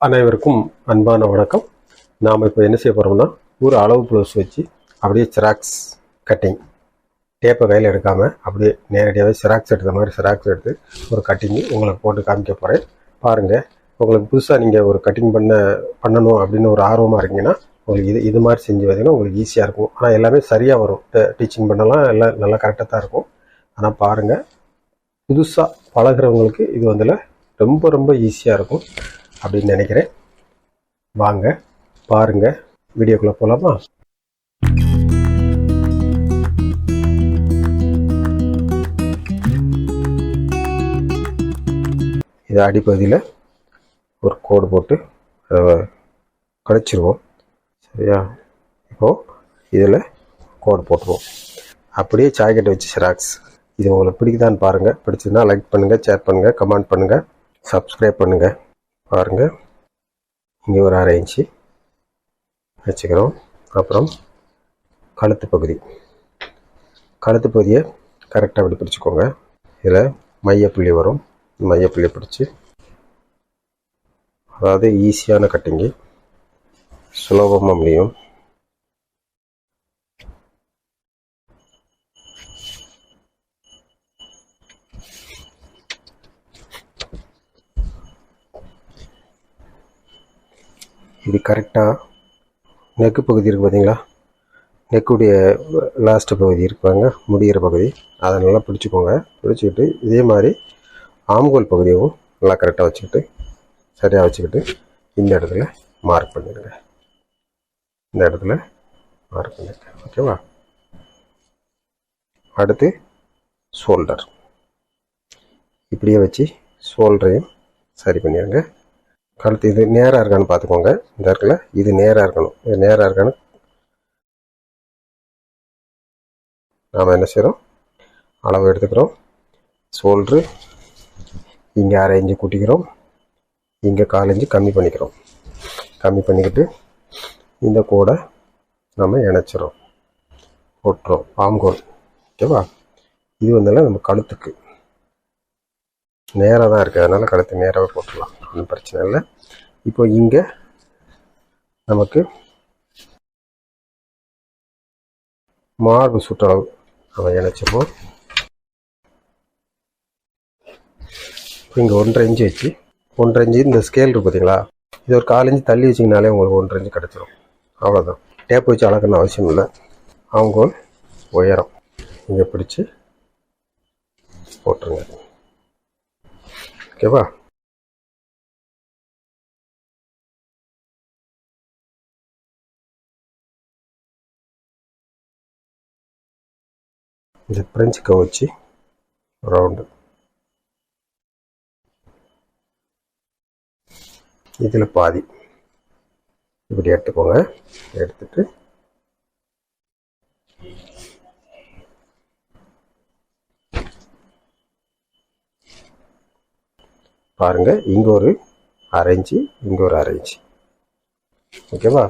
அனைவருக்கும் அன்பான வணக்கம். நாம் இப்போ என்ன செய்ய போகிறோம்னா, ஒரு அளவு ப்ளவுஸ் வச்சு அப்படியே சிராக்ஸ் கட்டிங், டேப்பை கையில் எடுக்காமல் அப்படியே நேரடியாகவே சிராக்ஸ் எடுத்த மாதிரி சிராக்ஸ் எடுத்து ஒரு கட்டிங்கு உங்களுக்கு போட்டு காமிக்க போகிறேன். பாருங்கள், உங்களுக்கு புதுசாக நீங்கள் ஒரு கட்டிங் பண்ணணும் அப்படின்னு ஒரு ஆர்வமாக இருக்கீங்கன்னா உங்களுக்கு இது மாதிரி செஞ்சு பார்த்தீங்கன்னா உங்களுக்கு ஈஸியாக இருக்கும். ஆனால் எல்லாமே சரியாக வரும். டீச்சிங் பண்ணலாம், எல்லாம் நல்லா கரெக்டாக தான் இருக்கும். ஆனால் பாருங்கள், புதுசாக பழகிறவங்களுக்கு இது வந்து ரொம்ப ரொம்ப ஈஸியாக இருக்கும் அப்படின்னு நினைக்கிறேன். வாங்க பாருங்க, வீடியோக்குள்ள போலாமா? இது அடிப்பகுதியில் ஒரு கோடு போட்டு கழிச்சிருவோம். சரியா? இப்போது இதில் கோடு போட்டுருவோம். அப்படியே ஜாக்கெட்டை வச்சு சிராக்ஸ். இது உங்களுக்கு பிடிக்குதான்னு பாருங்கள். பிடிச்சதுன்னா லைக் பண்ணுங்கள், ஷேர் பண்ணுங்கள், கமெண்ட் பண்ணுங்கள், சப்ஸ்கிரைப் பண்ணுங்கள். பாருங்கள், இங்கே ஒரு 1/2 இன்ச்சு வச்சுக்கிறோம். அப்புறம் கழுத்து பகுதியை கரெக்டாக அப்படி பிடிச்சிக்கோங்க. இதில் மையப்புள்ளி வரும். மையப்புள்ளி பிடிச்சி, அதாவது ஈஸியான கட்டிங்கு, சுலபமாக முடியும். இது கரெக்டாக நெக்கு பகுதி இருக்குது பார்த்தீங்களா? நெக்குடைய லாஸ்ட்டு பகுதி இருப்பாங்க, முடிகிற பகுதி, அதை நல்லா பிடிச்சிக்கோங்க. பிடிச்சிக்கிட்டு இதே மாதிரி ஆம்கோல் பகுதியும் நல்லா கரெக்டாக வச்சுக்கிட்டு, சரியாக வச்சுக்கிட்டு இந்த இடத்துல மார்க் பண்ணிடுங்க. இந்த இடத்துல மார்க் பண்ணிடுங்க. ஓகேவா? அடுத்து ஷோல்டர் இப்படியே வச்சு ஷோல்டரையும் சரி பண்ணிடுங்க. கழுத்து இது நேராக இருக்கான்னு பார்த்துக்கோங்க. இந்த இடத்துல இது நேராக இருக்கணும். இது நேராக இருக்கான்னு நாம் என்ன செய்கிறோம், அளவு எடுத்துக்கிறோம். ஷோல்ட்ரு இங்கே 1/2 இன்ச்சு கூட்டிக்கிறோம், இங்கே 1/4 இன்ச்சு கம்மி பண்ணிக்கிறோம். கம்மி பண்ணிக்கிட்டு இந்த கோடை நம்ம இணைச்சிரும், போட்டுறோம். ஆம்கோல். ஓகேவா? இது வந்து நம்ம கழுத்துக்கு நேராக தான் இருக்குது, அதனால் கழுத்து நேராகவே போட்டுடலாம், ஒன்றும் பிரச்சனை இல்லை. இப்போ இங்கே நமக்கு மார்பு சுற்றளவு நம்ம இணைச்சிப்போம். இங்கே 1/2 இன்ச்சு வச்சு, 1/2 இன்ச்சு இந்த ஸ்கேல் இருக்குது பார்த்தீங்களா, இது ஒரு 1/4 இன்ச்சு தள்ளி வச்சிங்கனாலே உங்களுக்கு 1/2 இன்ச்சு கிடச்சிரும். அவ்வளோதான். டேப் வச்சு அளக்கணும்னு அவசியம் இல்லை. ஆம்கோல் உயரம் இங்கே பிடிச்சி போட்டுருங்க. ஓகேவா? இந்த பிரெஞ்சு கவச்சு ரவுண்டு இதில் பாதி இப்படி எடுத்துக்கோங்க. எடுத்துட்டு பாருங்க, இங்கே ஒரு 1/2 இன்ச்சு, இங்கே ஒரு 1/2 இன்ச்சு. ஓகேவா?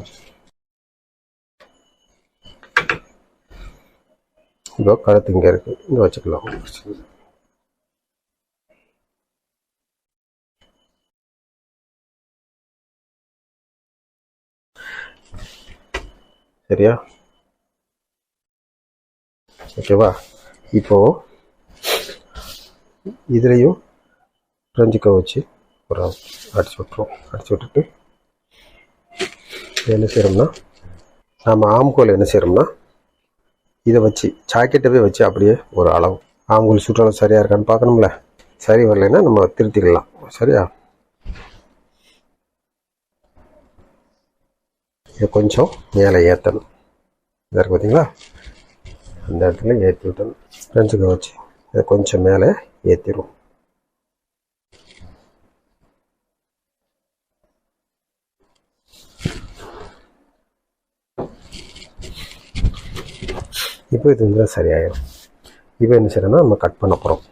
இப்போ கழுத்து இங்கே இருக்குது, இங்கே வச்சுக்கலாம். சரியா? ஓகேவா? இப்போது இதுலேயும் பிரெஞ்சு கவச்சு ஒரு அடிச்சு விட்டுருவோம். அடிச்சு விட்டுட்டு என்ன செய்கிறோம்னா, நம்ம ஆம்கோல் என்ன செய்கிறோம்னா, இதை வச்சு ஜாக்கெட்டவே வச்சு அப்படியே ஒரு அளவு ஆம்கோல் சுற்றளவு சரியாக இருக்கான்னு பார்க்கணும்ல. சரி வரலைன்னா நம்ம திருத்திக்கலாம். சரியா? இதை கொஞ்சம் மேலே ஏற்றணும். இதாக இருக்குது பார்த்தீங்களா, அந்த இடத்துல ஏற்றி விட்டணும். ஃப்ரெண்ட்ஸுக்கு வச்சு இதை கொஞ்சம் மேலே ஏற்றிடுவோம். இப்போ இது வந்து சரியாயிடும். இப்போ என்ன செய்யணும்னா, நம்ம கட் பண்ண போகிறோம்.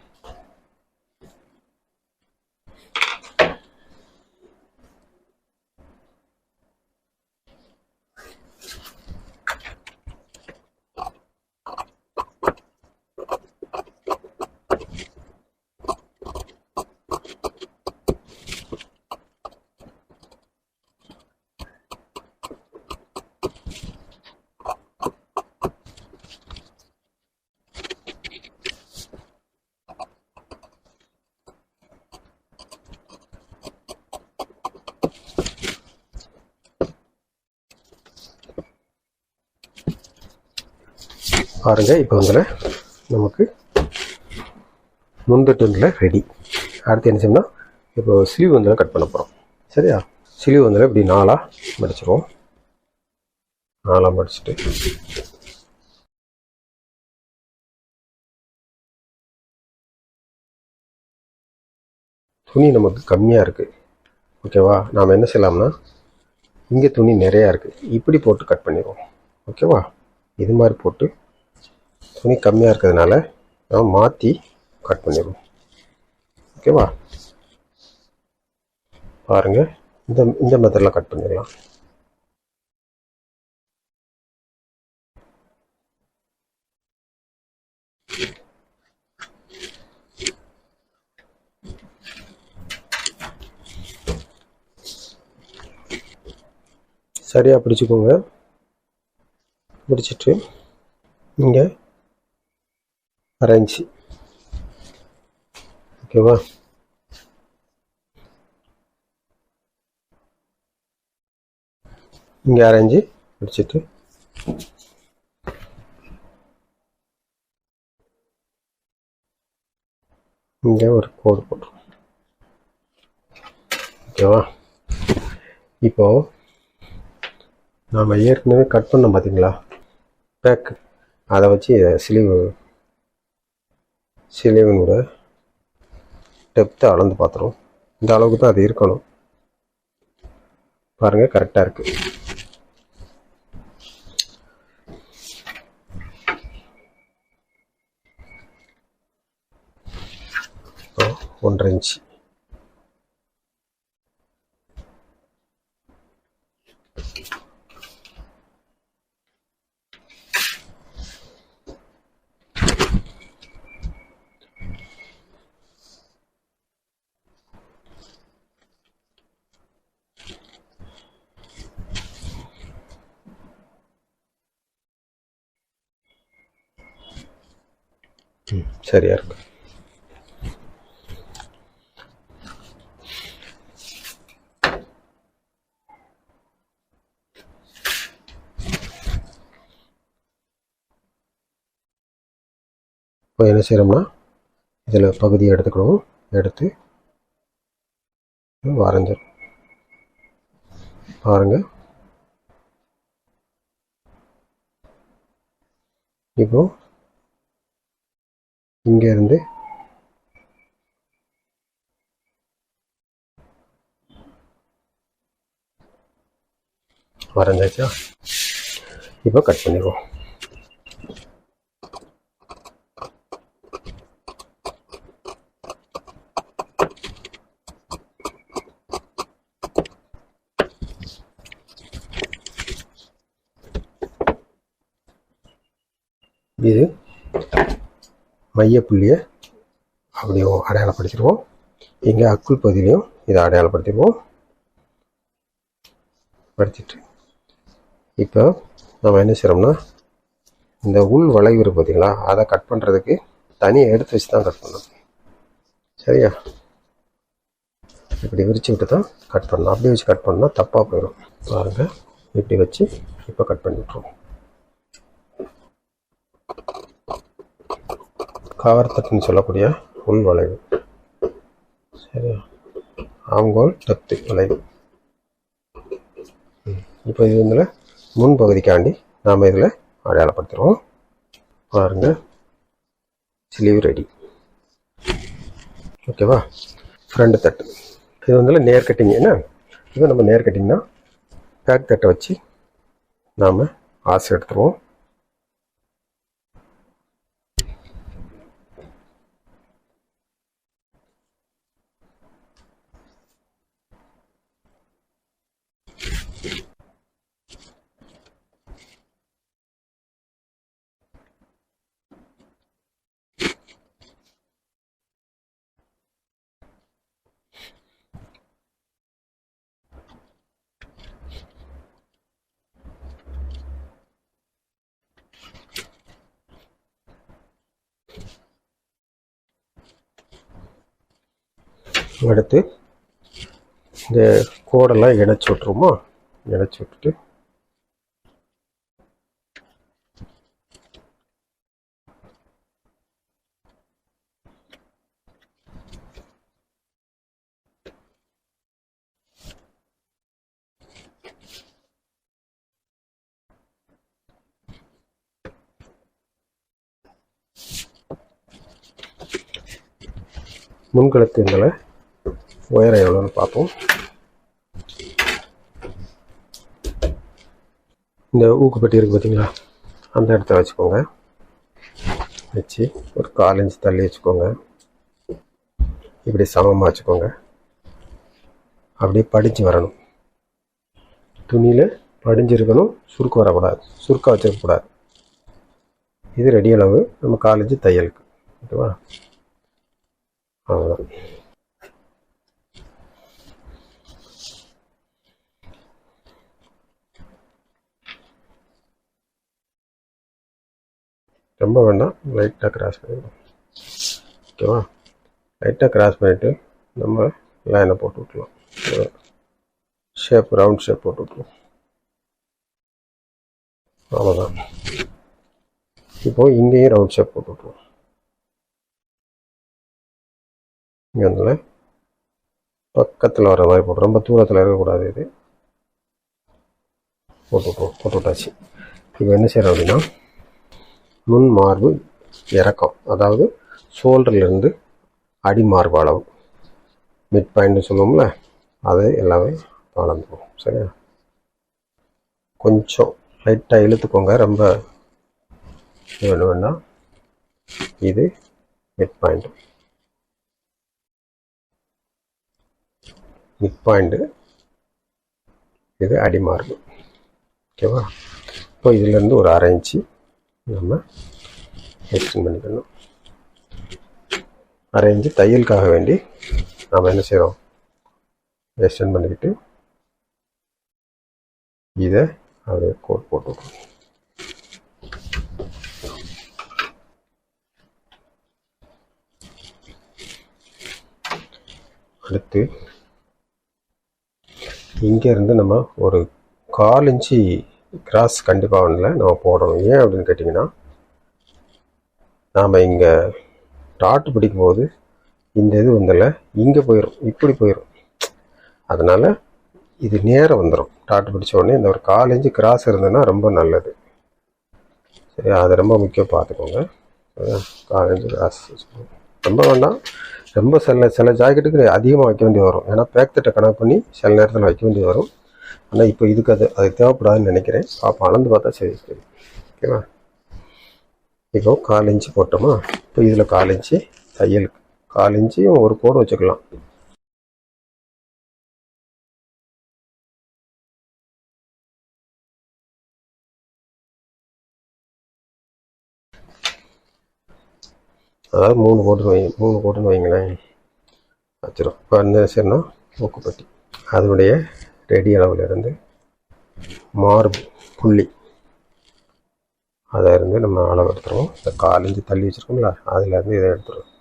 பாருங்கள். இப்போ இதில் நமக்கு முந்த துண்டில் ரெடி. அடுத்து என்ன செய்யணும்னா இப்போ ஸ்லீவ் வந்தில் கட் பண்ண போகிறோம். சரியா? ஸ்லீவ் வந்தில் இப்படி 4ஆக மடிச்சிருவோம். 4ஆக மடிச்சுட்டு துணி நமக்கு கம்மியாக இருக்குது. ஓகேவா? நாம் என்ன செய்யலாம்னா இங்கே துணி நிறையா இருக்குது, இப்படி போட்டு கட் பண்ணிடுவோம். ஓகேவா? இது மாதிரி போட்டு துணி கம்மியாக இருக்கிறதுனால நாம் மாற்றி கட் பண்ணிடுவோம். ஓகேவா? பாருங்கள், இந்த மெத்தடில் கட் பண்ணிடலாம். சரியாக பிடிச்சிக்கோங்க. பிடிச்சிட்டு இங்கே அரேஞ்ச். ஓகேவா? இங்கே அரேஞ்சு பிடிச்சிட்டு இங்கே ஒரு கோடு போட்டுருவோம். ஓகேவா? இப்போது நாம் ஏற்கனவே கட் பண்ணோம் பார்த்தீங்களா பேக், அதை வச்சு சிலிவனோட டெப்த்தை அளந்து பார்த்துருவோம். இந்த அளவுக்கு தான் அது இருக்கணும். பாருங்கள், கரெக்டாக இருக்குது. 1.5 இன்ச். சரியா இருக்கு. இப்போ என்ன செய்யறோம்னா இதில் பகுதியை எடுத்துக்கணும். எடுத்து வரைஞ்சிடும். பாருங்கள், இப்போ இங்கேருந்து வரைஞ்சாச்சா? இப்போ கட் பண்ணிடுவோம். இது மையப்புள்ளியை அப்படியும் அடையாளப்படுத்திடுவோம். இங்கே அக்குள் பகுதியிலையும் இதை அடையாளப்படுத்திடுவோம். படுத்திட்டு இப்போ நம்ம என்ன செய்கிறோம்னா இந்த உள் வளைவு இருக்குது பார்த்தீங்களா, அதை கட் பண்ணுறதுக்கு தனியாக எடுத்து வச்சு தான் கட் பண்ணணும். சரியா? இப்படி விரித்து விட்டு தான் கட் பண்ணணும். அப்படி வச்சு கட் பண்ணால் தப்பாக போயிடும். பாருங்கள், இப்படி வச்சு இப்போ கட் பண்ணி விட்ருவோம். கவர் தட்டுன்னு சொல்லக்கூடிய உள் வளைவு. சரியா? ஆம்கோல் டெப்த்து வளைவு. இப்போ இது இதில் முன்பகுதிக்காண்டி நாம் இதில் அடையாளப்படுத்துகிறோம். பாருங்கள், ஸ்லீவ் ரெடி. ஓகேவா? ஃப்ரண்ட் தட்டு இது வந்து நேர் கட்டிங். என்ன இது நம்ம நேர் கட்டிங்னா பேக் தட்டை வச்சு நாம் ஆசை எடுத்துருவோம். அடுத்து இந்த கோடெல்லாம் இணைச்சி விட்ருவோமா? இணைச்சி விட்டுட்டு முன்கழுத்து இதில் உயரம் எவ்வளோன்னு பார்ப்போம். இந்த ஊக்குப்பட்டி இருக்குது பார்த்தீங்களா, அந்த இடத்த வச்சுக்கோங்க. வச்சு ஒரு 4 இன்ச் தள்ளி வச்சுக்கோங்க. இப்படி சமமாக வச்சுக்கோங்க. அப்படியே படிஞ்சு வரணும். துணியில் படிஞ்சிருக்கணும், சுருக்கம் வரக்கூடாது, சுருக்கம் வச்சிருக்கக்கூடாது. இது ரெடி அளவு நம்ம 4 இன்ச் தையலுக்கு. ஓகேவா? அவ்வளோதான். ரொம்ப வேண்டாம், லைட்டாக கிராஸ் பண்ணிடணும். ஓகேவா? லைட்டாக கிராஸ் பண்ணிவிட்டு நம்ம லைனை போட்டு விட்டுலாம். ஷேப் ரவுண்ட் ஷேப் போட்டு விட்டுருவோம். அவ்வளோதான். இப்போது இங்கேயும் ரவுண்ட் ஷேப் போட்டு விட்டுருவோம். இங்கே வந்து பக்கத்தில் வர மாதிரி போட்டு, ரொம்ப தூரத்தில் இருக்கக்கூடாது. இது போட்டு விட்டுருவோம். போட்டு விட்டாச்சு. இப்போ என்ன செய்கிறோம் அப்படின்னா, முன் மார்பு இறக்கம், அதாவது ஷோல்டர்லேருந்து அடி மார்பு அளவு, மிட் பாயிண்ட்னு சொல்லுவோம்ல, அதை எல்லாமே அளந்துக்குவோம். சரியா? கொஞ்சம் லைட்டாக இழுத்துக்கோங்க, ரொம்ப வேணும் வேண்டாம். இது மிட் பாயிண்ட், மிட் பாயிண்ட்டு, இது அடி மார்பு. ஓகேவா? இப்போ இதிலேருந்து ஒரு 1/2 இன்ச்சு நம்ம எக்ஸ்டெண்ட் பண்ணிக்கணும். 1/2 இன்ச்சு தையலுக்காக வேண்டி நாம் என்ன செய்கிறோம், எக்ஸ்டெண்ட் பண்ணிக்கிட்டு இதை அப்படியே கோட் போட்டுக்கணும். அடுத்து இங்கேருந்து நம்ம ஒரு 1/4 இன்ச்சு கிராஸ் கண்டிப்பாக ஒன்றில் நம்ம போடணும். ஏன் அப்படின்னு கேட்டிங்கன்னா, நாம் இங்கே டாட்டு பிடிக்கும் போது இந்த இது வந்தில் இங்கே போயிடும், இப்படி போயிடும். அதனால் இது நேரம் வந்துடும். டாட்டு பிடிச்ச உடனே இந்த ஒரு 1/4 இன்ச்சு கிராஸ் இருந்ததுன்னா ரொம்ப நல்லது. சரி, அது ரொம்ப முக்கியம், பார்த்துக்கோங்க. 1/4 இன்ச்சு கிராஸ் ரொம்ப வேண்டாம். ரொம்ப சில ஜாக்கெட்டுக்கு அதிகமாக வைக்க வேண்டி வரும். ஏன்னா பேக்தட்டை கணக்கு பண்ணி சில நேரத்தில் வைக்க வேண்டி வரும். ஆனால் இப்போ இதுக்கு அது தேவைப்படாதுன்னு நினைக்கிறேன். பார்ப்போம், அளந்து பார்த்தா சரி. ஓகேவா? இப்போ 1/4 இன்ச்சு போட்டோமா, இப்போ இதில் 1/4 இன்ச்சு தையலுக்கு, 1/4 இன்ச்சையும் ஒரு கோடு வச்சுக்கலாம். அதாவது 3 கோடுன்னு வைங்களேன், வச்சிடும். இப்போ என்ன செய்யணும்னா, ஊக்குப்பட்டி அதனுடைய ரெடி அளவுலேருந்து மார்பு புள்ளி அதை இருந்து நம்ம அளவு எடுத்துருவோம். இந்த 1/4 இன்ச்சு தள்ளி வச்சுருக்கோம்ல, அதிலேருந்து இதை எடுத்துருவோம்.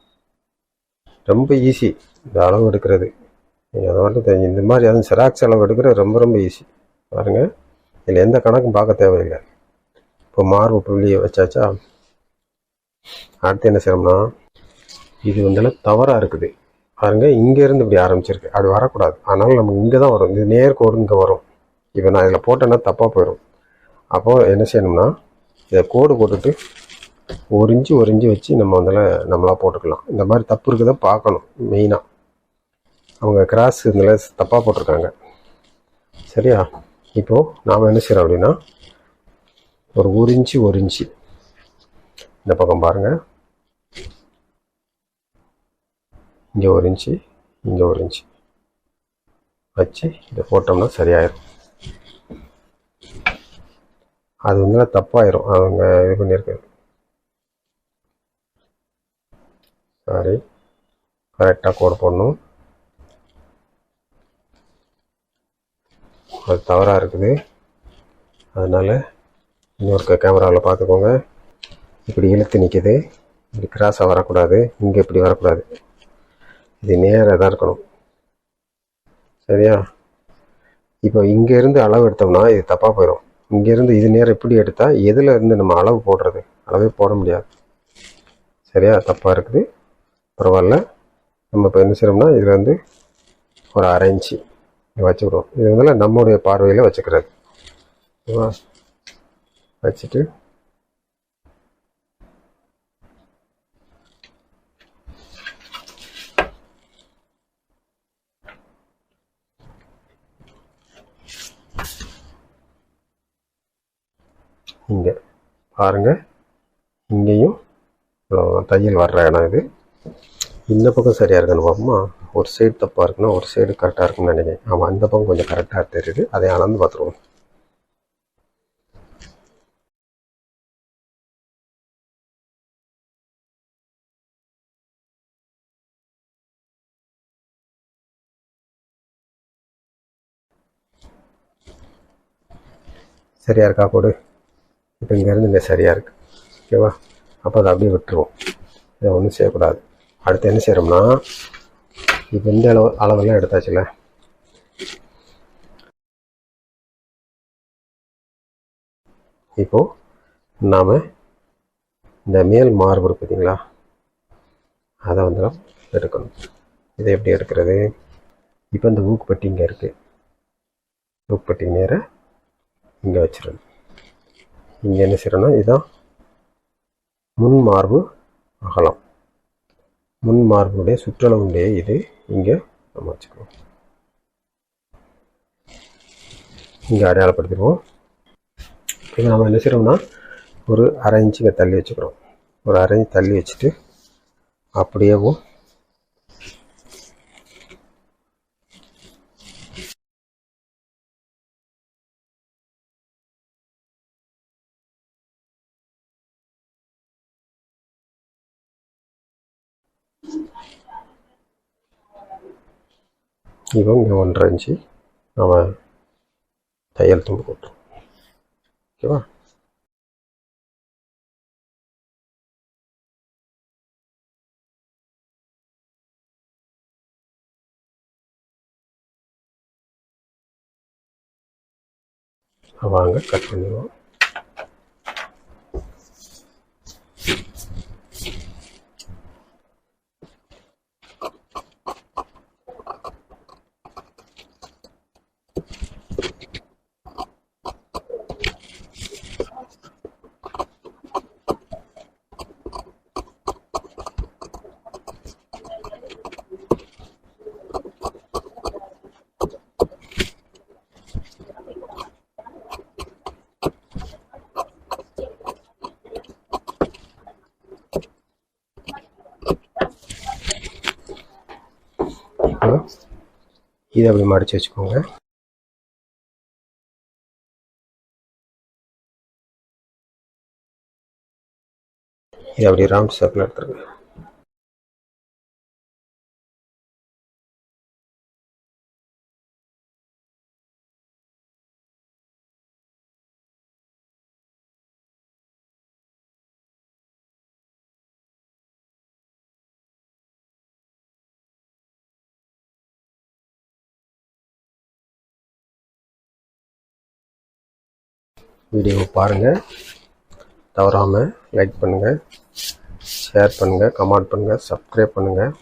ரொம்ப ஈஸி இந்த அளவு எடுக்கிறது. நீங்கள் அதை மட்டும் இந்த மாதிரி அதுவும் செராக்ஸ் அளவு எடுக்கிறது ரொம்ப ரொம்ப ஈஸி. பாருங்கள், இதில் எந்த கணக்கும் பார்க்க தேவையில்லை. இப்போ மார்பு புள்ளியை வச்சாச்சா, அடுத்து என்ன செய்யணும்னா, இது வந்து தவறாக இருக்குது பாருங்கள். இங்கேருந்து இப்படி ஆரம்பிச்சிருக்கு, அப்படி வரக்கூடாது. அதனால் நம்ம இங்கே தான் வரும், இது நேர்கோடு இங்கே வரும். இப்போ நான் இதில் போட்டேன்னா தப்பாக போயிடும். அப்போது என்ன செய்யணும்னா, இதை கோடு போட்டுட்டு 1 இன்ச்சு வச்சு நம்ம அதில் நம்மளாக போட்டுக்கலாம். இந்த மாதிரி தப்பு இருக்குதா பார்க்கணும். மெயினாக அவங்க கிராஸ் இதில் தப்பாக போட்டிருக்காங்க. சரியா? இப்போது நாம் என்ன செய்கிறோம் அப்படின்னா, ஒரு 1 இன்ச்சு இந்த பக்கம் பாருங்கள், இங்கே 1 இன்ச்சு, இங்கே 1 இன்ச்சு வச்சு இதை போட்டோம்னா சரியாயிடும். அது வந்து தப்பாயிரும், அவங்க இது பண்ணியிருக்காரு. சாரி, கரெக்டாக கோடு போடணும். அது தவறாக இருக்குது. அதனால் இன்னொரு கேமராவில் பார்த்துக்கோங்க. இப்படி இழுத்து நிற்கிது, இப்படி கிராஸாக வரக்கூடாது, இங்கே இப்படி வரக்கூடாது, இது நேராக தான் இருக்கணும். சரியா? இப்போ இங்கேருந்து அளவு எடுத்தோம்னா இது தப்பாக போயிடும். இங்கேருந்து இது நேரம் இப்படி எடுத்தால் எதில் இருந்து நம்ம அளவு போடுறது, அளவே போட முடியாது. சரியா? தப்பாக இருக்குது, பரவாயில்ல. நம்ம இப்போ என்ன செய்யறோம்னா, இதில் வந்து ஒரு 1/2 இன்ச்சு வச்சுக்கிடுவோம். இது வந்து நம்முடைய பார்வையில் வச்சுக்கிறது. ஓகேவா? வச்சுட்டு இங்கே பாருங்கள், இங்கேயும் தையல் வர்ற இடம் இது. இந்த பக்கம் சரியாக இருக்குன்னு பார்ப்போமா? ஒரு சைடு தப்பாக இருக்குன்னா ஒரு சைடு கரெக்டாக இருக்குன்னு நினைக்கிறேன். ஆமாம், இந்த பக்கம் கொஞ்சம் கரெக்டாக தெரியுது. அதை அளந்து பார்த்துருவோம். சரியாக இருக்கா போடு? இப்போ இங்கேருந்து இங்கே சரியாக இருக்குது. ஓகேவா? அப்போ அதை அப்படியே விட்டுருவோம். இதை ஒன்றும் செய்யக்கூடாது. அடுத்து என்ன செய்கிறோம்னா, இப்போ இந்த அளவெல்லாம் எடுத்தாச்சுல, இப்போது நாம் இந்த மேல் மார்பு பார்த்தீங்களா, அதை வந்து நாம் எடுக்கணும். இதை எப்படி எடுக்கிறது? இப்போ இந்த ஊக்குப்பட்டி இங்கே இருக்குது. ஊக்குப்பட்டி நேராக இங்கே வச்சிடணும். இங்கே என்ன செய்யணும்னா, இதுதான் முன் மார்பு அகலம். முன் மார்புடைய சுற்றளவுடைய இது இங்கே நம்ம வச்சுக்கணும். இங்கே அடையாளப்படுத்திடுவோம். இப்போ நம்ம என்ன செய்கிறோம்னா, ஒரு அரை இன்ச்சு இங்கே தள்ளி வச்சுக்கிறோம். ஒரு அரை இன்ச்சு தள்ளி வச்சுட்டு அப்படியேவும் இவங்க இங்கே 1.5 இன்ச்சு நம்ம தையல் தும்பு போட்டோம். ஓகேவா? வாங்க கட் பண்ணிடுவோம். இதை அப்படி மடித்து வச்சுக்கோங்க. இதை அப்படி ரவுண்ட் சர்க்கிள் எடுத்துருங்க. வீடியோவை பாருங்கள், தவறாமல் லைக் பண்ணுங்கள், ஷேர் பண்ணுங்கள், கமெண்ட் பண்ணுங்கள், சப்ஸ்கிரைப் பண்ணுங்கள்.